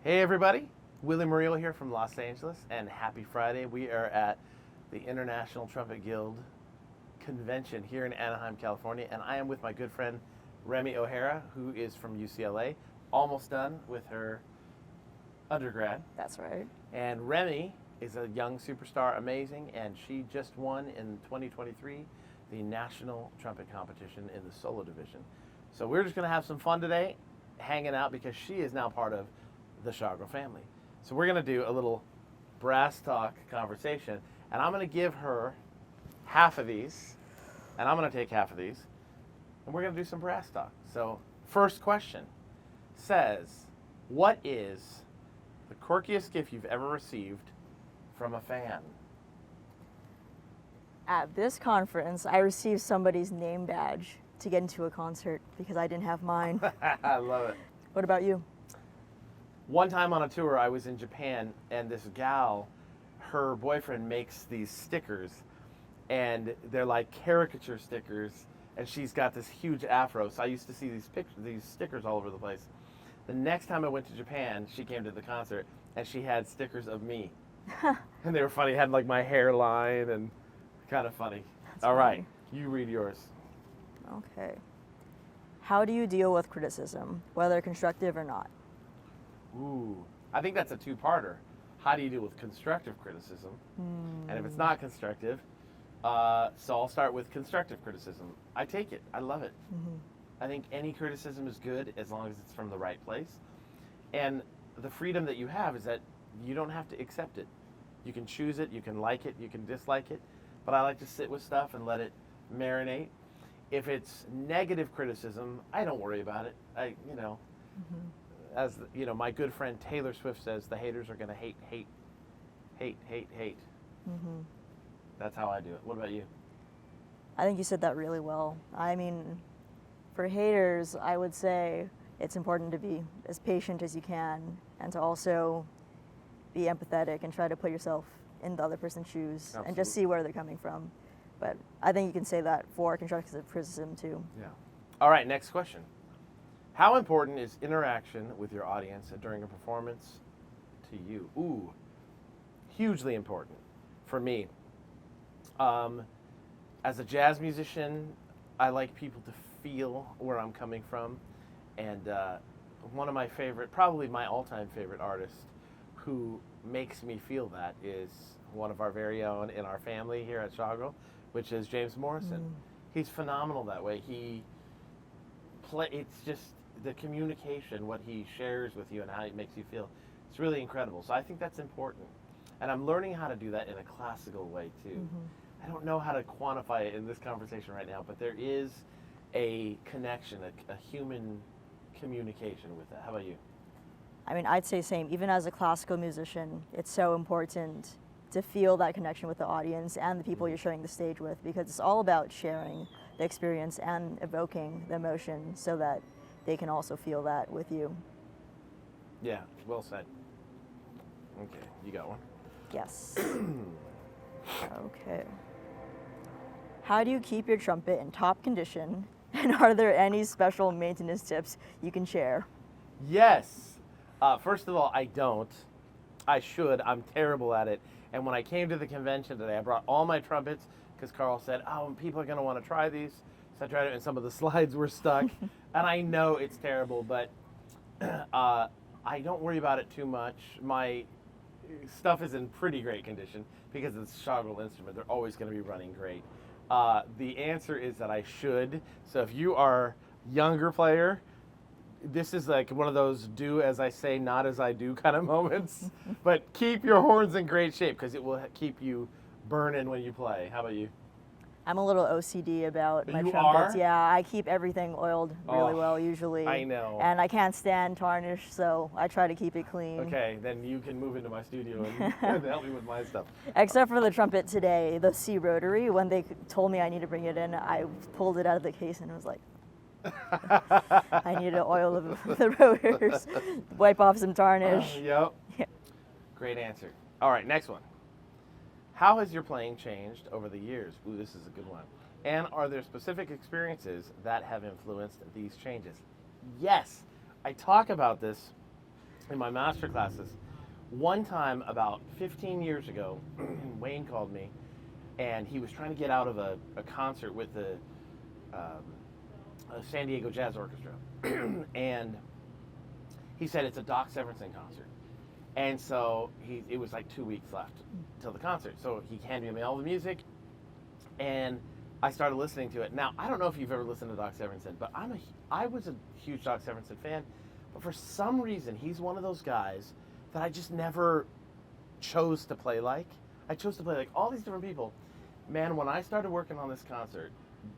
Hey everybody, Willie Murillo here from Los Angeles, and happy Friday. We are at the International Trumpet Guild convention here in Anaheim, California, and I am with my good friend Remy Ohara, who is from UCLA, almost done with her undergrad. That's right. And Remy is a young superstar, amazing, and she just won in 2023 the National Trumpet Competition in the solo division. So we're just going to have some fun today, hanging out, because she is now part of the Schagerl family. So we're going to do a little brass talk conversation, and I'm going to give her half of these, and I'm going to take half of these, and we're going to do some brass talk. So first question says, what is the quirkiest gift you've ever received from a fan? At this conference, I received somebody's name badge to get into a concert because I didn't have mine. I love it. What about you? One time on a tour, I was in Japan, and this gal, her boyfriend makes these stickers, and they're like caricature stickers, and she's got this huge afro. So I used to see these stickers all over the place. The next time I went to Japan, she came to the concert, and she had stickers of me. And they were funny. Had like my hairline and kind of funny. That's all right, funny. you read yours. Okay. How do you deal with criticism, whether constructive or not? Ooh, I think that's a two-parter. How do you deal with constructive criticism? And if it's not constructive, so I'll start with constructive criticism. I take it. I love it. I think any criticism is good as long as it's from the right place. And the freedom that you have is that you don't have to accept it. You can choose it, you can like it, you can dislike it, but I like to sit with stuff and let it marinate. If it's negative criticism, I don't worry about it. As my good friend Taylor Swift says, the haters are going to hate. That's how I do it. What about you? I think you said that really well. I mean, for haters, I would say it's important to be as patient as you can and to also be empathetic and try to put yourself in the other person's shoes. Absolutely. And just see where they're coming from. But I think you can say that for constructive criticism too. Yeah. All right, next question. How important is interaction with your audience during a performance to you? Ooh, hugely important for me. As a jazz musician, I like people to feel where I'm coming from. And one of my favorite, probably my all-time favorite artist who makes me feel that is one of our very own in our family here at Schagerl, which is James Morrison. He's phenomenal that way. It's just the communication, what he shares with you and how it makes you feel. It's really incredible. So I think that's important. And I'm learning how to do that in a classical way too. I don't know how to quantify it in this conversation right now, but there is a connection, a human communication with that. How about you? I mean, I'd say same. Even as a classical musician, it's so important to feel that connection with the audience and the people you're sharing the stage with, because it's all about sharing the experience and evoking the emotion so that they can also feel that with you. Yeah, well said. Okay, you got one? Yes. Okay. How do you keep your trumpet in top condition, and are there any special maintenance tips you can share? Yes. First of all, I don't. I should. I'm terrible at it. And when I came to the convention today, I brought all my trumpets because Carl said, oh, people are going to want to try these. So I tried it, and some of the slides were stuck. And I know it's terrible, but I don't worry about it too much. My stuff is in pretty great condition because it's a Schagerl instrument. They're always going to be running great. The answer is that I should. So if you are a younger player, this is like one of those do as I say, not as I do kind of moments. But keep your horns in great shape because it will keep you burning when you play. How about you? I'm a little OCD about my You trumpets. are? Yeah, I keep everything oiled really well usually. I know. And I can't stand tarnish, so I try to keep it clean. Okay, then you can move into my studio and help me with my stuff. Except for the trumpet today, the C rotary, when they told me I need to bring it in, I pulled it out of the case and was like, I need to oil the rotors, wipe off some tarnish. Yep. Great answer. All right, next one. How has your playing changed over the years? Ooh, this is a good one. And are there specific experiences that have influenced these changes? Yes. I talk about this in my master classes. One time, about 15 years ago, Wayne called me, and he was trying to get out of a concert with the San Diego Jazz Orchestra. And he said it's a Doc Severinsen concert. And so it was like 2 weeks left till the concert. So he handed me all the music, and I started listening to it. Now, I don't know if you've ever listened to Doc Severinsen, but I was a huge Doc Severinsen fan. But for some reason, he's one of those guys that I just never chose to play like. I chose to play like all these different people. Man, when I started working on this concert,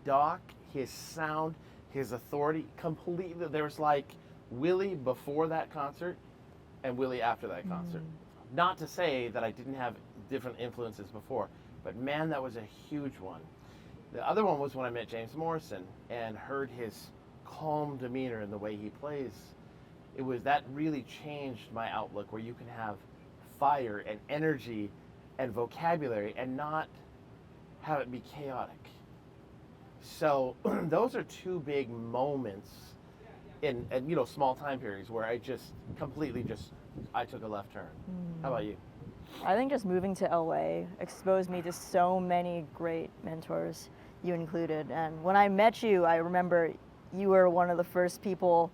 Doc, his sound, his authority, completely, there's like Willie before that concert and Willie after that concert. Not to say that I didn't have different influences before, but man, that was a huge one. The other one was when I met James Morrison and heard his calm demeanor and the way he plays. That really changed my outlook, where you can have fire and energy and vocabulary and not have it be chaotic. So those are two big moments in small time periods where I just completely I took a left turn. How about you? I think just moving to LA exposed me to so many great mentors, you included. And when I met you, I remember you were one of the first people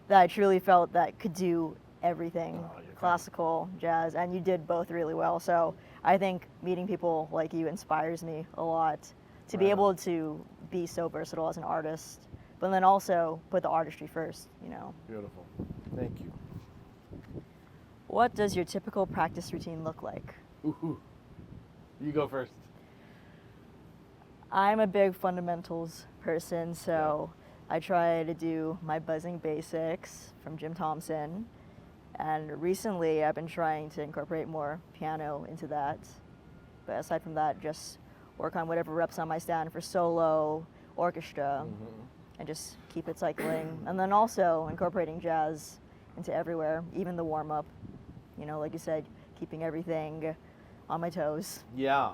that I truly felt that could do everything, classical, jazz, and you did both really well. So I think meeting people like you inspires me a lot to be able to be so versatile as an artist, but then also put the artistry first, Beautiful. Thank you. What does your typical practice routine look like? Ooh. You go first. I'm a big fundamentals person, so I try to do my buzzing basics from Jim Thompson. And recently I've been trying to incorporate more piano into that. But aside from that, just work on whatever reps on my stand for solo, orchestra, and just keep it cycling. And then also incorporating jazz into everywhere, even the warm-up. Like you said, keeping everything on my toes. Yeah.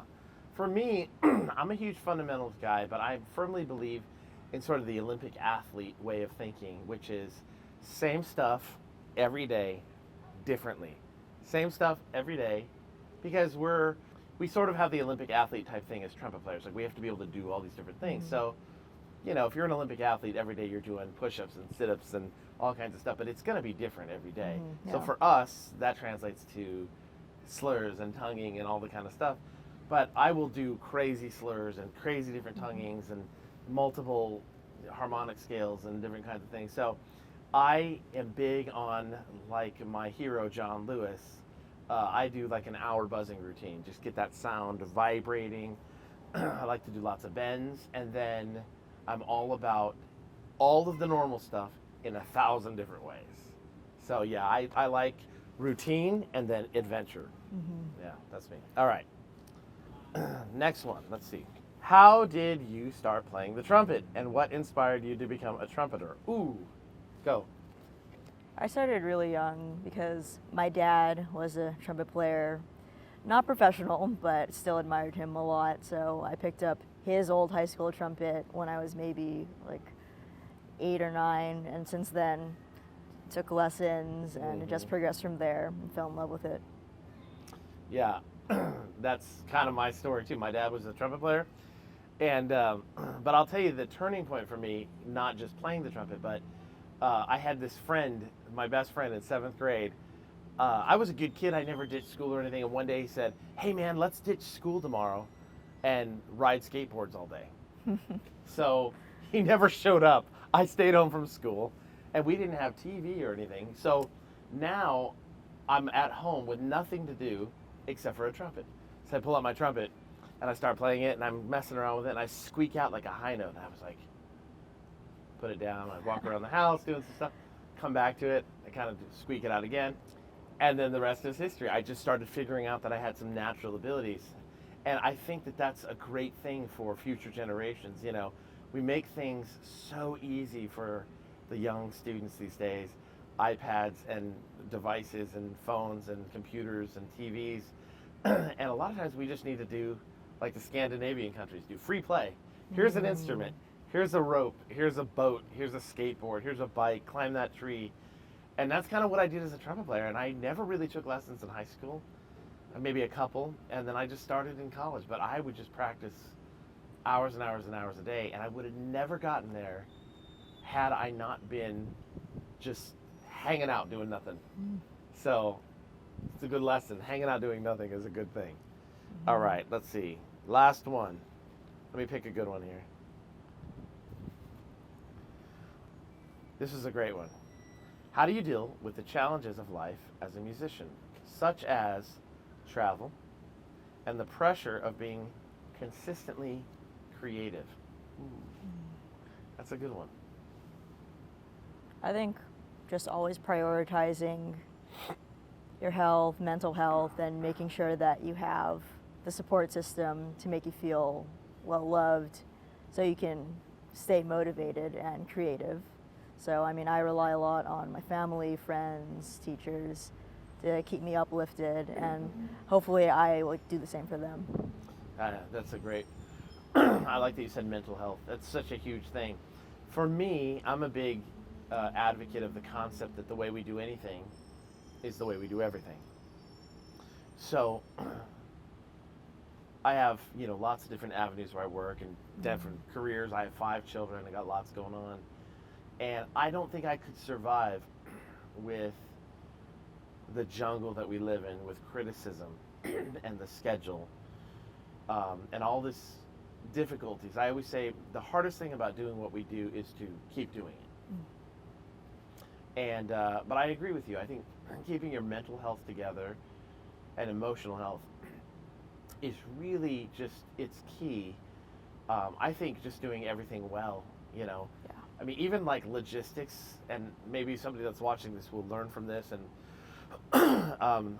For me, I'm a huge fundamentals guy, but I firmly believe in sort of the Olympic athlete way of thinking, which is same stuff every day, differently. Same stuff every day, because we sort of have the Olympic athlete type thing as trumpet players. Like, we have to be able to do all these different things. So, if you're an Olympic athlete, every day you're doing push-ups and sit-ups and all kinds of stuff, but it's going to be different every day. So for us, that translates to slurs and tonguing and all the kind of stuff. But I will do crazy slurs and crazy different tonguings and multiple harmonic scales and different kinds of things. So I am big on, like my hero, John Lewis. I do like an hour buzzing routine. Just get that sound vibrating. I like to do lots of bends. And then I'm all about all of the normal stuff in 1,000 different ways. So yeah, I like routine and then adventure. Yeah, that's me. All right. Next one, let's see. How did you start playing the trumpet, and what inspired you to become a trumpeter? Ooh, go. I started really young because my dad was a trumpet player, not professional, but still admired him a lot. So I picked up his old high school trumpet when I was maybe like 8 or 9, and since then took lessons and it just progressed from there and fell in love with it. Yeah, that's kind of my story too. My dad was a trumpet player, and but I'll tell you the turning point for me, not just playing the trumpet, but I had this friend, my best friend in 7th grade. I was a good kid. I never ditched school or anything, and one day he said, "Hey man, let's ditch school tomorrow and ride skateboards all day." So he never showed up. I stayed home from school, and we didn't have TV or anything. So now I'm at home with nothing to do except for a trumpet. So I pull out my trumpet, and I start playing it, and I'm messing around with it, and I squeak out like a high note. And I was like, put it down. I walk around the house doing some stuff, come back to it, I kind of squeak it out again. And then the rest is history. I just started figuring out that I had some natural abilities. And I think that that's a great thing for future generations. We make things so easy for the young students these days. iPads and devices and phones and computers and TVs. And a lot of times we just need to do like the Scandinavian countries do, free play. Here's an instrument, here's a rope, here's a boat, here's a skateboard, here's a bike, climb that tree. And that's kind of what I did as a trumpet player. And I never really took lessons in high school, maybe a couple, and then I just started in college. But I would just practice hours and hours and hours a day, and I would have never gotten there had I not been just hanging out doing nothing. So it's a good lesson. Hanging out doing nothing is a good thing. All right, let's see. Last one. Let me pick a good one here. This is a great one. How do you deal with the challenges of life as a musician, such as travel and the pressure of being consistently creative? That's a good one. I think just always prioritizing your health, mental health, and making sure that you have the support system to make you feel well loved so you can stay motivated and creative. So, I mean, I rely a lot on my family, friends, teachers to keep me uplifted, and hopefully I will do the same for them. That's a great, I like that you said mental health. That's such a huge thing. For me, I'm a big advocate of the concept that the way we do anything is the way we do everything. So I have, lots of different avenues where I work and different careers. I have 5 children. I got lots going on. And I don't think I could survive with the jungle that we live in, with criticism and the schedule and all this difficulties. I always say the hardest thing about doing what we do is to keep doing it. And but I agree with you. I think keeping your mental health together and emotional health is really just, it's key. I think just doing everything well, Yeah. I mean, even like logistics, and maybe somebody that's watching this will learn from this, and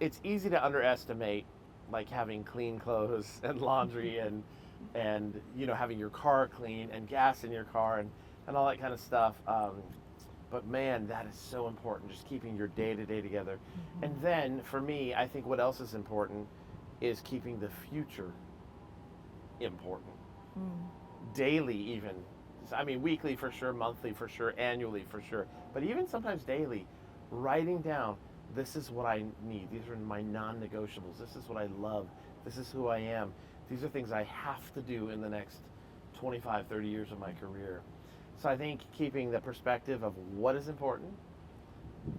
it's easy to underestimate like having clean clothes and laundry and having your car clean and gas in your car and all that kind of stuff. But man, that is so important, just keeping your day-to-day together. And then for me, I think what else is important is keeping the future important. Daily even. I mean, weekly for sure, monthly for sure, annually for sure, but even sometimes daily, writing down, this is what I need. These are my non-negotiables. This is what I love. This is who I am. These are things I have to do in the next 25, 30 years of my career. So I think keeping the perspective of what is important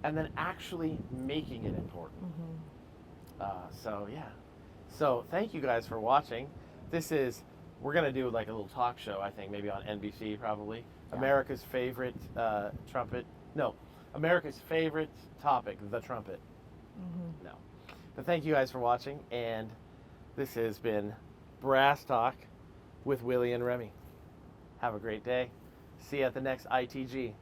and then actually making it important. So yeah. So thank you guys for watching. We're going to do like a little talk show, I think, maybe on NBC probably. Yeah. America's favorite America's favorite topic, the trumpet. No. But thank you guys for watching, and this has been Brass Talk with Willie and Remy. Have a great day. See you at the next ITG.